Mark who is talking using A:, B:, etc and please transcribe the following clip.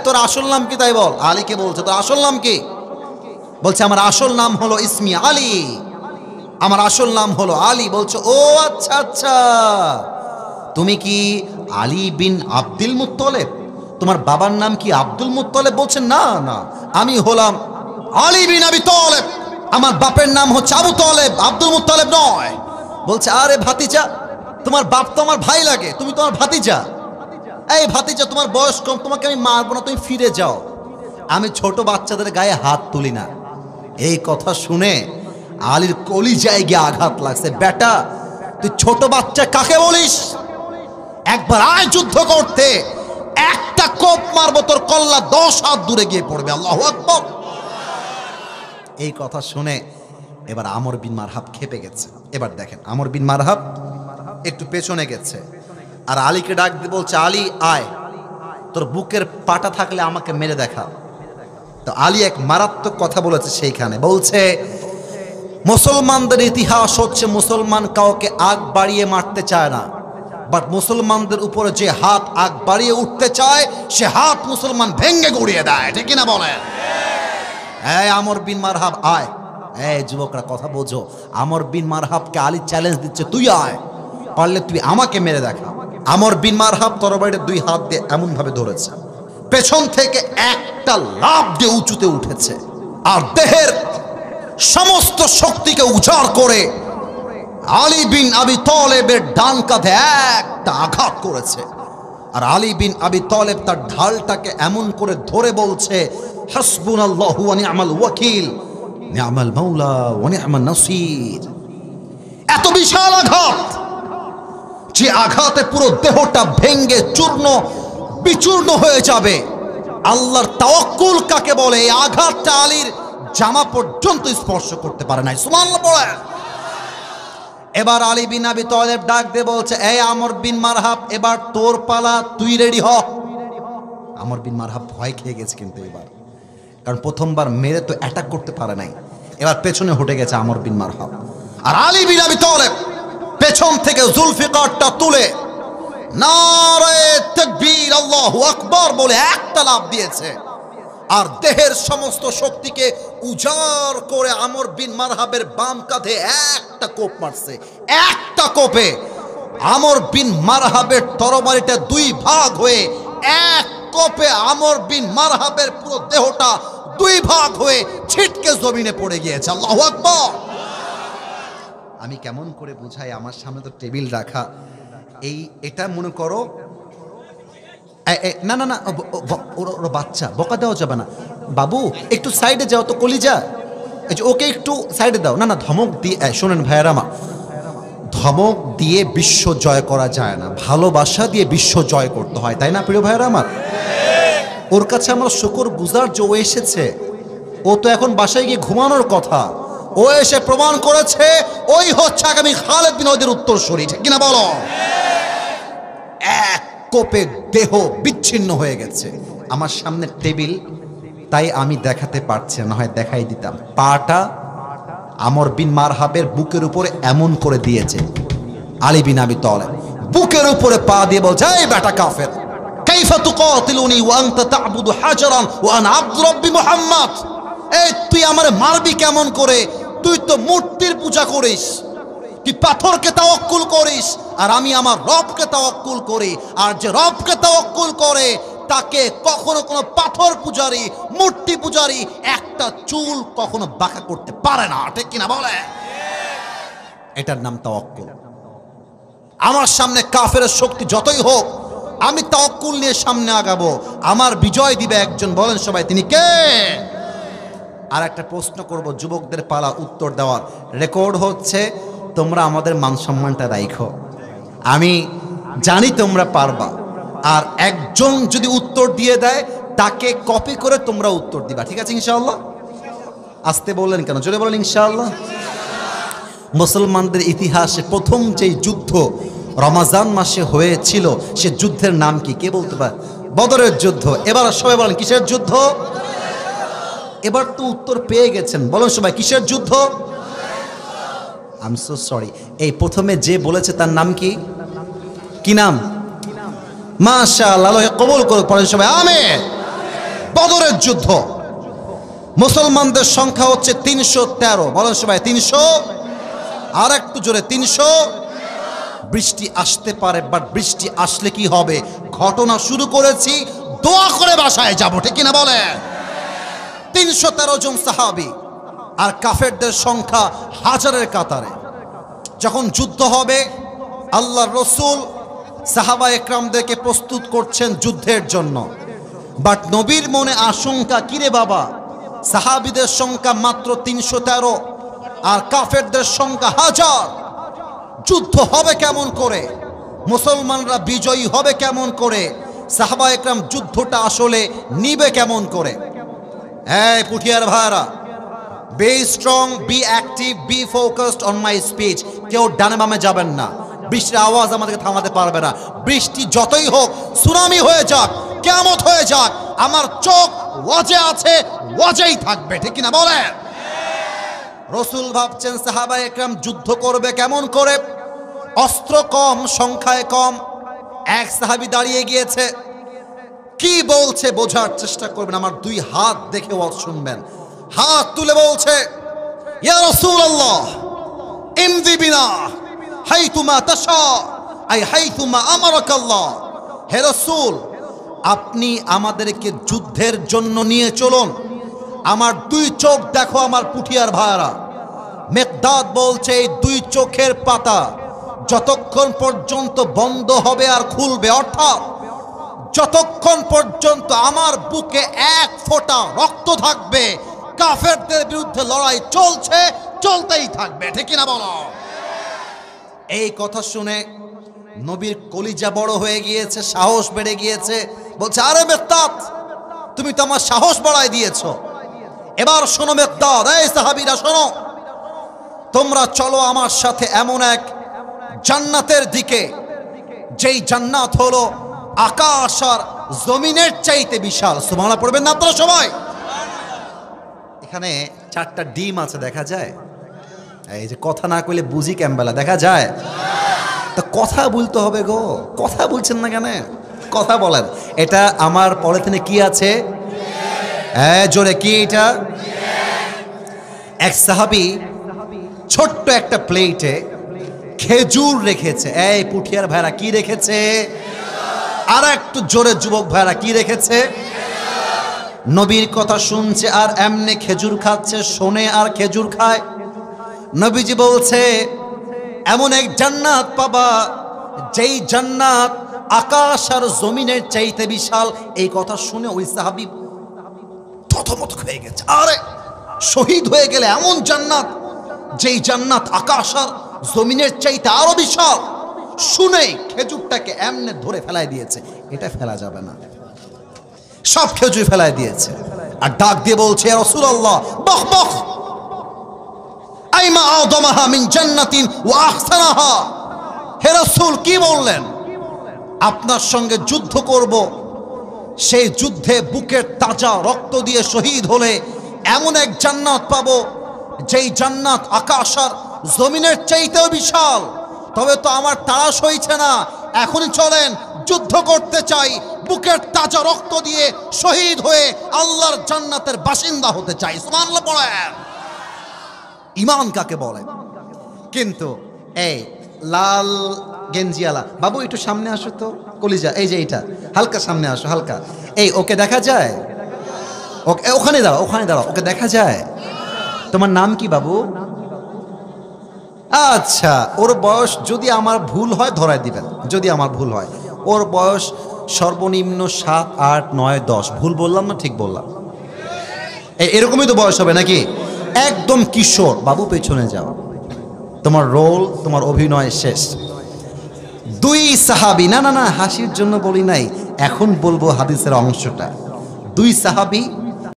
A: তোর আসল নাম কি তাই বল। আলীকে বলছে তোর আসল নাম কি? বলছে আমার আসল নাম হলো ইসমি আলী, আমার আসল নাম হলো আলী। বলছে ও আচ্ছা আচ্ছা, তুমি কি আলী বিন আব্দুল মুত্তলিব? তোমার বাবার নাম কি আব্দুল মুত্তলিব? বলছে না না, আমি হলাম আলী বিন আবি তালেব, আমার বাপের নাম হচ্ছে আবু তালেব, আব্দুল মুত্তলিব নয়। বলছে আরে ভাতিজা, তোমার বাপ তো আমার ভাই লাগে, তুমি তোমার ভাতিজা। এই ভাতিজা, তোমার বয়স কম, তোমাকে আমি মারবো না, তুমি ফিরে যাও। আমি ছোট বাচ্চাদের গায়ে হাত তুলি না। এই কথা শুনে আলীর কলিজায় গিয়ে আঘাত লাগছে। বেটা, তুই ছোট বাচ্চা কাকে বলিস? একবার আয় যুদ্ধ করতে, একটা কোপ মারবো তোর কল্লা 10 হাত দূরে গিয়ে পড়বে। আল্লাহু আকবার। এই কথা শুনে এবার আমর বিন মারহাব খেপে গেছে। এবার দেখেন, আমর বিন মারহাব একটু পেছনে গেছে আর আলীকে ডাক দিয়ে বলছে আলী আয়, তোর বুকের পাটা থাকলে আমাকে মেরে দেখা। তো আলী এক মারাত্মক কথা বলেছে সেইখানে। বলছে মুসলমানদের ইতিহাস হচ্ছে মুসলমান কাউকে আগ বাড়িয়ে মারতে চায় না, বাট মুসলমানদের উপরে যে হাত আগ বাড়িয়ে উঠতে চায় সে হাত মুসলমান ভেঙ্গে গুড়িয়ে দেয়। ঠিক কিনা বলেন? এই আমর বিন মারহাব আয়। এই যুবকরা কথা বোঝো, আমর বিন মারহাবকে আলী চ্যালেঞ্জ দিচ্ছে, তুই আয়, পারলে তুই আমাকে মেরে দেখা। আমর বিন মারহাব তরবারিটা 2 হাত দিয়ে এমন ভাবে ধরেছে, পেছন থেকে একটা লাফ দিয়ে উঁচুতে উঠেছে আর দেহের সমস্ত শক্তিকে উজাড় করে আলী বিন আবি তালেবের ডান কাঁধে একটা আঘাত করেছে। আর আলী বিন আবি তালেব তার ঢালটাকে এমন করে ধরে বলছে হাসবুনাল্লাহু ওয়া নি'মাল ওয়াকিল, নি'মাল মাওলা ওয়া নি'মান নাসির। এত বিশাল আঘাত, যে আঘাতে পুরো দেহটা ভেঙ্গে চূর্ণ বিচূর্ণ হয়ে যাবে। আল্লাহর তাওয়াক্কুল কাকে বলে? এই আঘাতটা আলীর জামা পর্যন্ত স্পর্শ করতে পারে নাই। সুবহানাল্লাহ বলে। এবার আলী বিন আবি তালেব ডাক দিয়ে বলছে এই আমর বিন মারহাব, এবার তোর পালা, তুই রেডি হ। আমর বিন মারহাব ভয় খেয়ে গেছে কিন্তু এবার, কারণ প্রথমবার মেরে তো অ্যাটাক করতে পারে নাই। এবার পেছনে হটে গেছে আমর বিন মারহাব। আর আলী বিন আবি তালেব পেছন থেকে জুলফিকারটা তুলে নারে তাকবীর আল্লাহু আকবার বলে একটা লাফ দিয়েছে আর দেহের সমস্ত শক্তিকে উজাড় করে আমর বিন মারহাবের বাম কাঁধে একটা কোপ মারছে। একটা কোপে আমর বিন মারহাবের তরবারিটা 2 ভাগ হয়ে, এক কোপে আমর বিন মারহাবের পুরো দেহটা 2 ভাগ হয়ে ছিটকে জমিনে পড়ে গিয়েছে। আল্লাহু আকবার। আমি কেমন করে বুঝাই, আমার সামনে তো টেবিল রাখা, এটা মনে করো না না না, ওরা বাচ্চা, বকা দেওয়া যাবে না। বাবু একটু সাইডে যাও তো কলিজা, ওকে একটু সাইডে দাও। না না, ধমক দিয়ে, শোনেন ভাইয়েরা আমার, ধমক দিয়ে বিশ্ব জয় করা যায় না, ভালোবাসা দিয়ে বিশ্ব জয় করতে হয়, তাই না প্রিয় ভাইয়েরা আমার? ওর কাছে আমার শুকর গুজার যে ও এসেছে, ও তো এখন বাসায় গিয়ে ঘুমানোর কথা, ও এসে প্রমাণ করেছে ওই হচ্ছে আগামী খালেদ বিন ওয়ালিদের উত্তরসূরি। ঠিক কিনা বলো? এক কোপে দেহ বিচ্ছিন্ন হয়ে গেছে। আমার সামনে টেবিল, তাই আমি দেখাতে পারছি না, হয় দেখাই দিতাম। পাটা আমর বিন মারহাবের বুকের উপরে এমন করে দিয়েছে আলী বিন আবি তালেব, বুকের উপরে পা দিয়ে বলছে এই বেটা কাফের, কাইফা তুকাতিলুনি ওয়া আনতা তা'বুদু হাজারান ওয়া আনা আবদু রাব্বি মুহাম্মদ। এই তুই আমারে মারবি কেমন করে? তুই তো মূর্তির পূজা করিস, তুই পাথরকে তাওয়াক্কুল করিস, আর আমি আমার রবকে তাওয়াক্কুল করি। আর যে রবকে তাওয়াক্কুল করে তাকে কখনো কোনো পাথর পূজারি, মূর্তি পূজারি একটা চুল কখনো বাঁকা করতে পারে না। ঠিক কিনা বলে? এটার নাম তাওয়াক্কুল। আমার সামনে কাফেরের শক্তি যতই হোক, আমি তাওয়াক্কুল নিয়ে সামনে আগাবো, আমার বিজয় দিবে একজন। বলেন সবাই তিনি কে? আর একটা প্রশ্ন করব, যুবকদের পালা উত্তর দেওয়ার। রেকর্ড হচ্ছে, তোমরা আমাদের মান সম্মানটা রাখো, আমি জানি তোমরা পারবা। আর একজন যদি উত্তর দিয়ে দেয় তাকে কপি করে তোমরা উত্তর দিবা, ঠিক আছে ইনশাআল্লাহ? আসতে বললেন কেন? জোরে বলেন ইনশাআল্লাহ। মুসলমানদের ইতিহাসে প্রথম যেই যুদ্ধ রমাজান মাসে হয়েছিল, সে যুদ্ধের নাম কি? কে বলতে পারে? বদরের যুদ্ধ। এবার সবাই বলেন কিসের যুদ্ধ? এবার তো উত্তর পেয়ে গেছেন, বলেন সবাই কিসের যুদ্ধ? আই এম সো সরি, এই প্রথমে যে বলেছে তার নাম কি? কি নাম? মাশাআল্লাহ, আল্লাহ কবুল করুক। পড়েন সবাই আমিন। বদরের যুদ্ধ, মুসলমানদের সংখ্যা হচ্ছে 313। বলেন সবাই 300, আর একটু জোরে 300। বৃষ্টি আসতে পারে, বাট বৃষ্টি আসলে কি হবে? ঘটনা শুরু করেছি, দোয়া করে বাসায় যাব, ঠিক কিনা বলে? 313 জন সাহাবী, আর কাফেরদের সংখ্যা হাজারের কাতারে। যখন যুদ্ধ হবে, আল্লাহর রাসূল সাহাবা একরামদেরকে প্রস্তুত করছেন যুদ্ধের জন্য। বাট নবীর মনে আশঙ্কা, কিরে বাবা, সাহাবীদের সংখ্যা মাত্র 313 আর কাফেরদের সংখ্যা হাজার, যুদ্ধ হবে কেমন করে? মুসলমানরা বিজয়ী হবে কেমন করে? সাহাবা একরাম যুদ্ধটা আসলে নিবে কেমন করে? এই পুঠিয়ার ভাইরা, be strong, be active, be focused on my speech. কেউ ডানে বামে যাবেন না, বৃষ্টির আওয়াজ আমাদেরকে থামাতে পারবে না। বৃষ্টি যতই হোক, সুনামি হয়ে যাক, কিয়ামত হয়ে যাক, আমার চোখ ওয়াজে আছে, ওয়াজেই থাকবে, ঠিক কিনা বলেন? রাসূল ভাবছেন সাহাবা একরাম যুদ্ধ করবে কেমন করে? অস্ত্র কম, সংখ্যায় কম। এক সাহাবী দাঁড়িয়ে গিয়েছে, কি বলছে বোঝার চেষ্টা করবেন, আমার দুই হাত দেখে ওয়াজ শুনবেন। হাত তুলে বলছে, ইয়া রাসূলুল্লাহ ইমদি বিনা হাইতুমা তাশা, আই হাইতুমা আমারাকাল্লাহ। হে রাসূল, আপনি আমাদেরকে যুদ্ধের জন্য নিয়ে চলুন, আমার দুই চোখ দেখো আমার পুঠিয়ার ভাইরা। মেকদাদ বলছে, এই দুই চোখের পাতা যতক্ষণ পর্যন্ত বন্ধ হবে আর খুলবে, অর্থাৎ যতক্ষণ পর্যন্ত আমার বুকে এক ফোঁটা রক্ত থাকবে, কাফেরদের বিরুদ্ধে লড়াই চলছে, চলতেই থাকবে, ঠিক কিনা বলো? এই কথা শুনে নবীর কলিজা বড় হয়ে গিয়েছে, সাহস বেড়ে গিয়েছে। বলছে, আরে মেকদাদ, তুমি তো আমার সাহস বাড়ায় দিয়েছো। এবার শোনো মেকদাদ, এই সাহাবীরা শোনো, তোমরা চলো আমার সাথে এমন এক জান্নাতের দিকে, যেই জান্নাত হলো আকাশ আর জমিনের চাইতে বিশাল। সুবহানাল্লাহ পড়বেন না আপনারা সবাই? এখানে 4টা ডিম আছে, দেখা যায়? এই যে কথা না কইলে বুঝি ক্যাম্বেলা, দেখা যায়? তো কথা বলতে হবে গো, কথা বলছেন না কেন? কথা বলেন। এটা আমার পলিথিনে কি আছে? জোরে কি এটা? এক সাহাবী ছোট্ট একটা প্লেটে খেজুর রেখেছে। এই পুঠিয়ার ভাইরা, কি রেখেছে? আর একটু জোরে যুবক ভাইরা, কি রেখেছে? নবীর কথা শুনছে আর এমনি খেজুর খাচ্ছে, শোনে আর খেজুর খায়। নবীজি বলছে, এমন এক জান্নাত পাবা, যেই জান্নাত আকাশ আর জমিনের চাইতে বিশাল। এই কথা শুনে ওই সাহাবী থতমত হয়ে গেছে। আরে শহীদ হয়ে গেলে এমন জান্নাত, যেই জান্নাত আকাশ আর জমিনের চাইতে আরো বিশাল। শুনেই খেজুরটাকে এমনে ধরে ফেলাই দিয়েছে, এটা ফেলা যাবে না, সব খেজুর ফেলাই দিয়েছে। আর ডাক দিয়ে বলছে, ইয়া রাসূলুল্লাহ বখ বখ, আইমা আযমাহা মিন জান্নাতিন ওয়া আহসানাহা। হে রাসূল, কি বললেন? আপনার সঙ্গে যুদ্ধ করব, সেই যুদ্ধে বুকের তাজা রক্ত দিয়ে শহীদ হলে এমন এক জান্নাত পাবো, যেই জান্নাত আকাশ আর জমিনের চাইতেও বিশাল। তবে তো আমার তাড়া সইছে না, এখনই চলেন, যুদ্ধ করতে চাই, বুকের তাজা রক্ত দিয়ে শহীদ হয়ে আল্লাহর জান্নাতের বাসিন্দা হতে চাই। সুবহানাল্লাহ পড়েন। ঈমান কাকে বলে? কিন্তু এই লাল গেঞ্জিওয়ালা বাবু, একটু সামনে আসো তো, কলিজা, এই যে এইটা, হালকা সামনে আসো, হালকা। এই ওকে দেখা যায়? ওকে ওখানে দাঁড়াও, ওখানে দাঁড়াও, ওকে দেখা যায়? তোমার নাম কি বাবু? আচ্ছা, ওর বয়স যদি আমার ভুল হয় ধরায় দিবেন, যদি আমার ভুল হয়। ওর বয়স সর্বনিম্ন 7, 8, 9, 10। ভুল বললাম না ঠিক বললাম? এরকমই তো বয়স হবে নাকি? একদম কিশোর। বাবু পেছনে যাও, তোমার রোল, তোমার অভিনয় শেষ। দুই সাহাবী, না না না, হাসির জন্য বলি নাই, এখন বলবো হাদিসের অংশটা। দুই সাহাবী